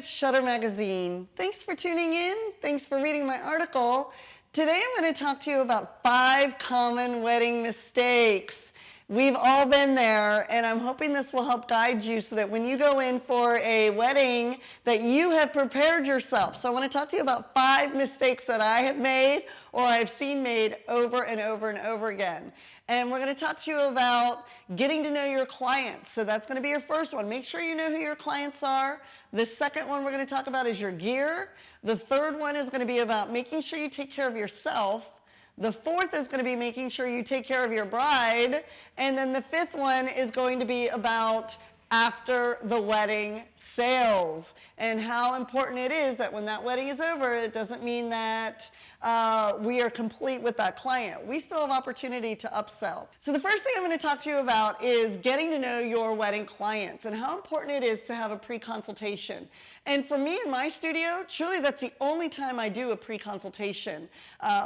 it's Shutter Magazine. Thanks for tuning in. Thanks for reading my article. Today I'm going to talk to you about 5 common wedding mistakes. We've all been there, and I'm hoping this will help guide you so that when you go in for a wedding that you have prepared yourself. So I want to talk to you about 5 mistakes that I have made or I've seen made over and over and over again. And we're going to talk to you about getting to know your clients. So that's going to be your first one. Make sure you know who your clients are. The second one we're going to talk about is your gear. The third one is going to be about making sure you take care of yourself. The fourth is going to be making sure you take care of your bride. And then the fifth one is going to be about after the wedding sales and how important it is that when that wedding is over, it doesn't mean that we are complete with that client. We still have opportunity to upsell. So the first thing I'm going to talk to you about is getting to know your wedding clients and how important it is to have a pre-consultation. And for me in my studio, truly that's the only time I do a pre-consultation.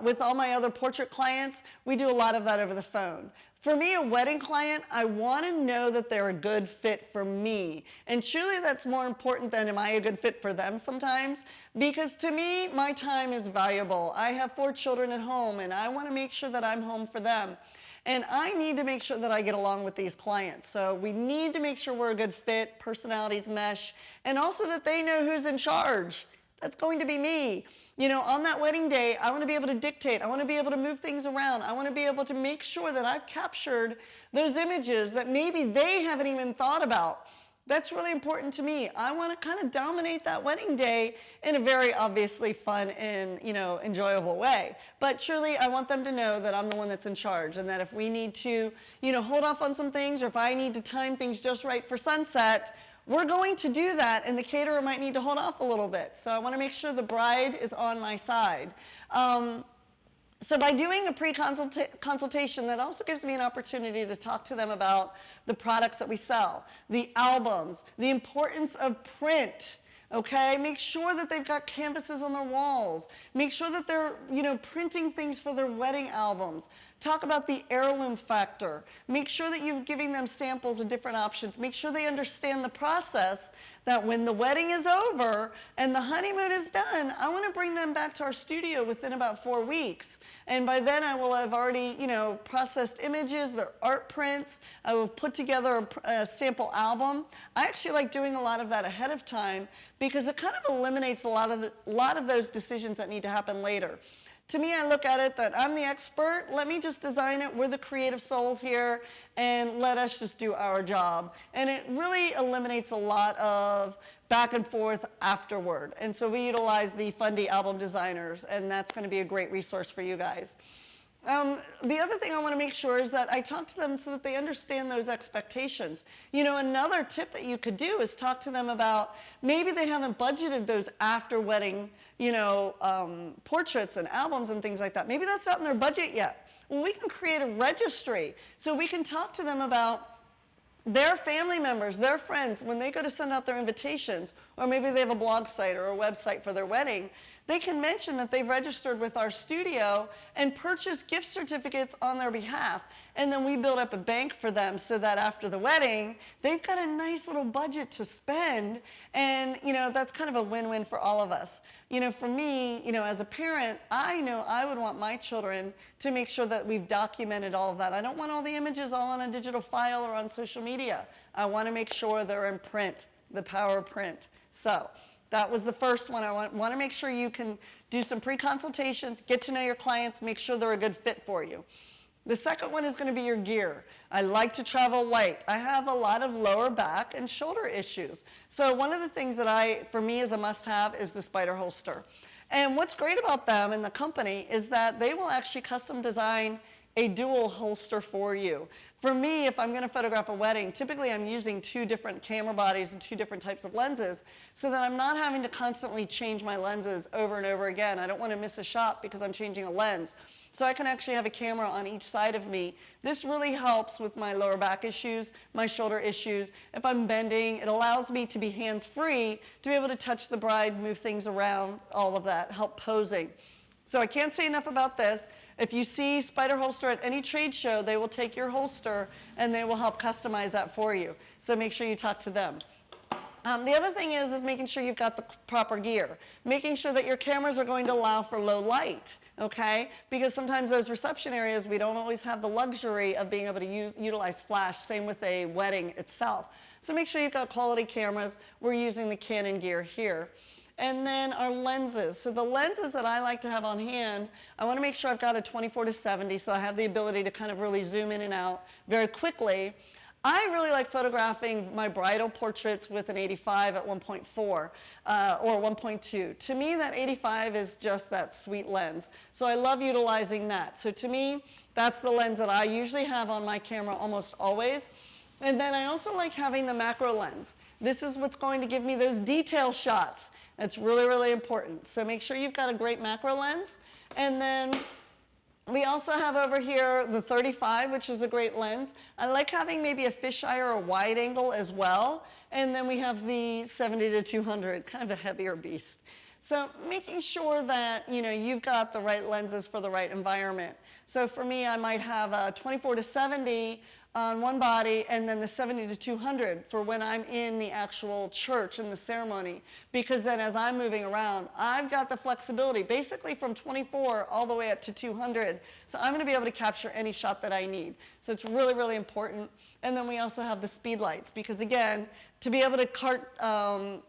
With all my other portrait clients, we do a lot of that over the phone. For me, a wedding client, I want to know that they're a good fit for me. And surely that's more important than am I a good fit for them sometimes? Because to me, my time is valuable. I have 4 children at home, and I want to make sure that I'm home for them. And I need to make sure that I get along with these clients. So we need to make sure we're a good fit, personalities mesh, and also that they know who's in charge. That's going to be me. You know, on that wedding day, I want to be able to dictate. I want to be able to move things around. I want to be able to make sure that I've captured those images that maybe they haven't even thought about. That's really important to me. I want to kind of dominate that wedding day in a very obviously fun and, enjoyable way. But truly, I want them to know that I'm the one that's in charge and that if we need to, hold off on some things or if I need to time things just right for sunset, we're going to do that, and the caterer might need to hold off a little bit. So I want to make sure the bride is on my side. So by doing a pre-consultation, that also gives me an opportunity to talk to them about the products that we sell, the albums, the importance of print. Okay, make sure that they've got canvases on their walls. Make sure that they're, printing things for their wedding albums. Talk about the heirloom factor. Make sure that you're giving them samples of different options. Make sure they understand the process that when the wedding is over and the honeymoon is done, I want to bring them back to our studio within about 4 weeks. And by then I will have already, processed images, their art prints. I will put together a sample album. I actually like doing a lot of that ahead of time because it kind of eliminates a lot of those decisions that need to happen later. To me, I look at it that I'm the expert. Let me just design it. We're the creative souls here, and let us just do our job. And it really eliminates a lot of back and forth afterward. And so we utilize the Fundy album designers, and that's going to be a great resource for you guys. The other thing I want to make sure is that I talk to them so that they understand those expectations. Another tip that you could do is talk to them about maybe they haven't budgeted those after wedding, portraits and albums and things like that. Maybe that's not in their budget yet. Well, we can create a registry so we can talk to them about their family members, their friends, when they go to send out their invitations, or maybe they have a blog site or a website for their wedding, they can mention that they've registered with our studio and purchased gift certificates on their behalf. And then we build up a bank for them so that after the wedding, they've got a nice little budget to spend. And, that's kind of a win-win for all of us. For me, as a parent, I know I would want my children to make sure that we've documented all of that. I don't want all the images all on a digital file or on social media. I want to make sure they're in print, the power of print. So that was the first one. I want to make sure you can do some pre-consultations, get to know your clients, make sure they're a good fit for you. The second one is going to be your gear. I like to travel light. I have a lot of lower back and shoulder issues. So one of the things that for me is a must-have is the Spider holster. And what's great about them and the company is that they will actually custom design a dual holster for you. For me, if I'm going to photograph a wedding, typically I'm using 2 different camera bodies and 2 different types of lenses so that I'm not having to constantly change my lenses over and over again. I don't want to miss a shot because I'm changing a lens. So I can actually have a camera on each side of me. This really helps with my lower back issues, my shoulder issues. If I'm bending, it allows me to be hands-free, to be able to touch the bride, move things around, all of that, help posing. So I can't say enough about this. If you see Spider Holster at any trade show, they will take your holster and they will help customize that for you. So make sure you talk to them. The other thing is making sure you've got the proper gear, making sure that your cameras are going to allow for low light, okay? Because sometimes those reception areas, we don't always have the luxury of being able to utilize flash, same with a wedding itself. So make sure you've got quality cameras. We're using the Canon gear here. And then our lenses. So the lenses that I like to have on hand, I want to make sure I've got a 24-70, so I have the ability to kind of really zoom in and out very quickly. I really like photographing my bridal portraits with an 85 at 1.4 or 1.2. To me, that 85 is just that sweet lens. So I love utilizing that. So to me, that's the lens that I usually have on my camera almost always. And then I also like having the macro lens. This is what's going to give me those detail shots. That's really, really important. So make sure you've got a great macro lens. And then we also have over here the 35, which is a great lens. I like having maybe a fisheye or a wide angle as well. And then we have the 70-200, kind of a heavier beast. So making sure that you've got the right lenses for the right environment. So for me, I might have a 24-70 on one body and then the 70-200 for when I'm in the actual church in the ceremony, because then as I'm moving around, I've got the flexibility basically from 24 all the way up to 200. So I'm going to be able to capture any shot that I need. So it's really, really important. And then we also have the speed lights, because again, to be able to cart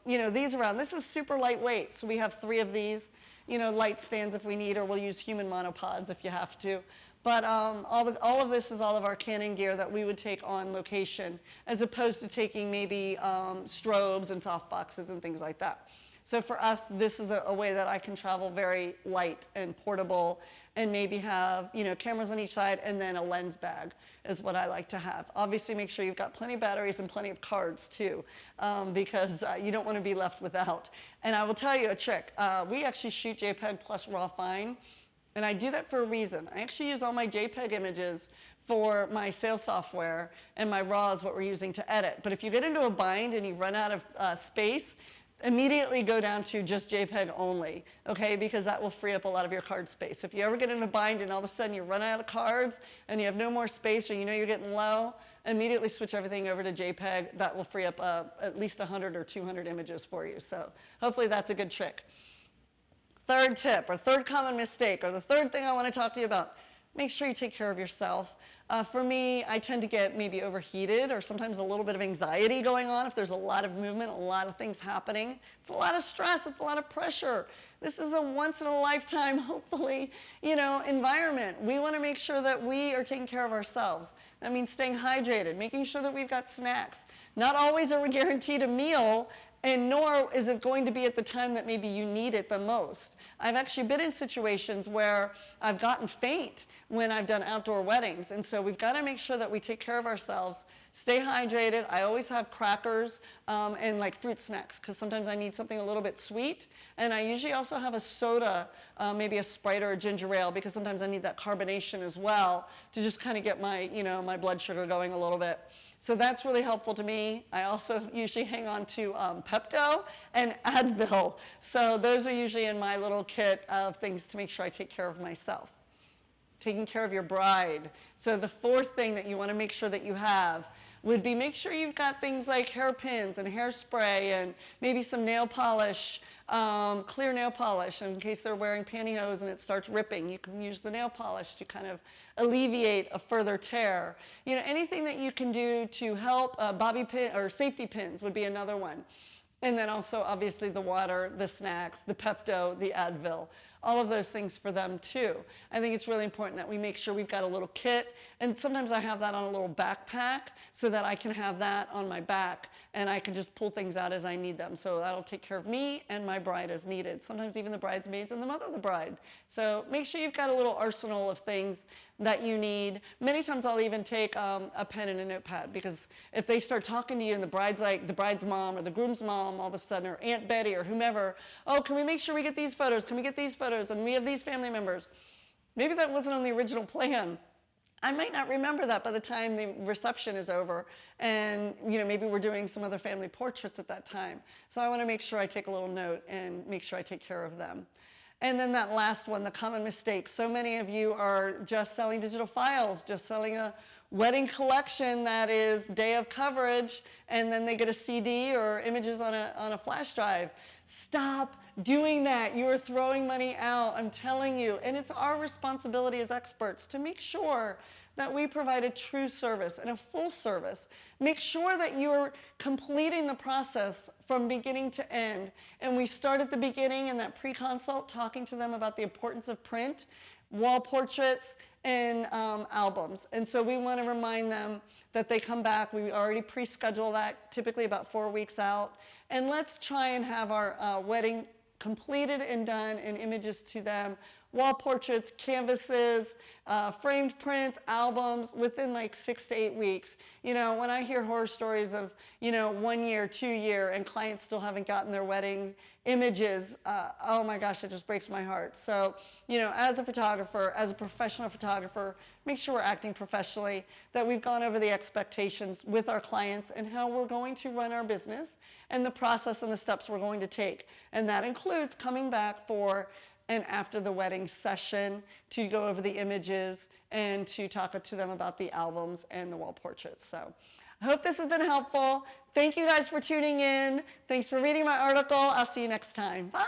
these around, this is super lightweight. So we have 3 of these, light stands if we need, or we'll use human monopods if you have to. But all of this is all of our Canon gear that we would take on location, as opposed to taking maybe strobes and soft boxes and things like that. So for us, this is a way that I can travel very light and portable, and maybe have cameras on each side, and then a lens bag is what I like to have. Obviously, make sure you've got plenty of batteries and plenty of cards too, because you don't want to be left without. And I will tell you a trick. We actually shoot JPEG plus RAW fine. And I do that for a reason. I actually use all my JPEG images for my sales software, and my RAW is what we're using to edit. But if you get into a bind and you run out of space, immediately go down to just JPEG only, okay? Because that will free up a lot of your card space. If you ever get in a bind and all of a sudden you run out of cards and you have no more space, or you're getting low, immediately switch everything over to JPEG. That will free up at least 100 or 200 images for you. So hopefully that's a good trick. Third tip, or third common mistake, or the third thing I want to talk to you about, make sure you take care of yourself. For me, I tend to get maybe overheated, or sometimes a little bit of anxiety going on if there's a lot of movement, a lot of things happening. It's a lot of stress, it's a lot of pressure. This is a once-in-a-lifetime, hopefully, environment. We want to make sure that we are taking care of ourselves. That means staying hydrated, making sure that we've got snacks. Not always are we guaranteed a meal, and nor is it going to be at the time that maybe you need it the most. I've actually been in situations where I've gotten faint when I've done outdoor weddings. And so we've got to make sure that we take care of ourselves, stay hydrated. I always have crackers and like fruit snacks, because sometimes I need something a little bit sweet. And I usually also have a soda, maybe a Sprite or a ginger ale, because sometimes I need that carbonation as well to just kind of get my, my blood sugar going a little bit. So that's really helpful to me. I also usually hang on to Pepto and Advil. So those are usually in my little kit of things to make sure I take care of myself. Taking care of your bride. So the fourth thing that you want to make sure that you have would be make sure you've got things like hairpins and hairspray and maybe some nail polish, clear nail polish, in case they're wearing pantyhose and it starts ripping. You can use the nail polish to kind of alleviate a further tear. Anything that you can do to help, bobby pin or safety pins would be another one. And then also, obviously, the water, the snacks, the Pepto, the Advil, all of those things for them, too. I think it's really important that we make sure we've got a little kit. And sometimes I have that on a little backpack so that I can have that on my back and I can just pull things out as I need them. So that'll take care of me and my bride as needed. Sometimes even the bridesmaids and the mother of the bride. So make sure you've got a little arsenal of things that you need. Many times I'll even take a pen and a notepad, because if they start talking to you and the bride's mom or the groom's mom all of a sudden, or Aunt Betty or whomever, oh, can we make sure we get these photos? Can we get these photos? And we have these family members. Maybe that wasn't on the original plan. I might not remember that by the time the reception is over, and maybe we're doing some other family portraits at that time. So I want to make sure I take a little note and make sure I take care of them. And then that last one, the common mistake. So many of you are just selling digital files, just selling a wedding collection that is day of coverage, and then they get a CD or images on a flash drive. Stop doing that. You are throwing money out, I'm telling you. And it's our responsibility as experts to make sure that we provide a true service and a full service. Make sure that you're completing the process from beginning to end. And we start at the beginning in that pre-consult, talking to them about the importance of print, wall portraits, and albums. And so we want to remind them that they come back. We already pre-schedule that, typically about 4 weeks out. And let's try and have our wedding completed and done, and images to them, wall portraits, canvases, framed prints, albums within like 6 to 8 weeks. You know, when I hear horror stories of, 1 year, 2 year, and clients still haven't gotten their wedding images, oh my gosh, it just breaks my heart. So, as a photographer, as a professional photographer, make sure we're acting professionally, that we've gone over the expectations with our clients and how we're going to run our business and the process and the steps we're going to take. And that includes coming back for and after the wedding session to go over the images and to talk to them about the albums and the wall portraits. So I hope this has been helpful. Thank you guys for tuning in. Thanks for reading my article. I'll see you next time. Bye.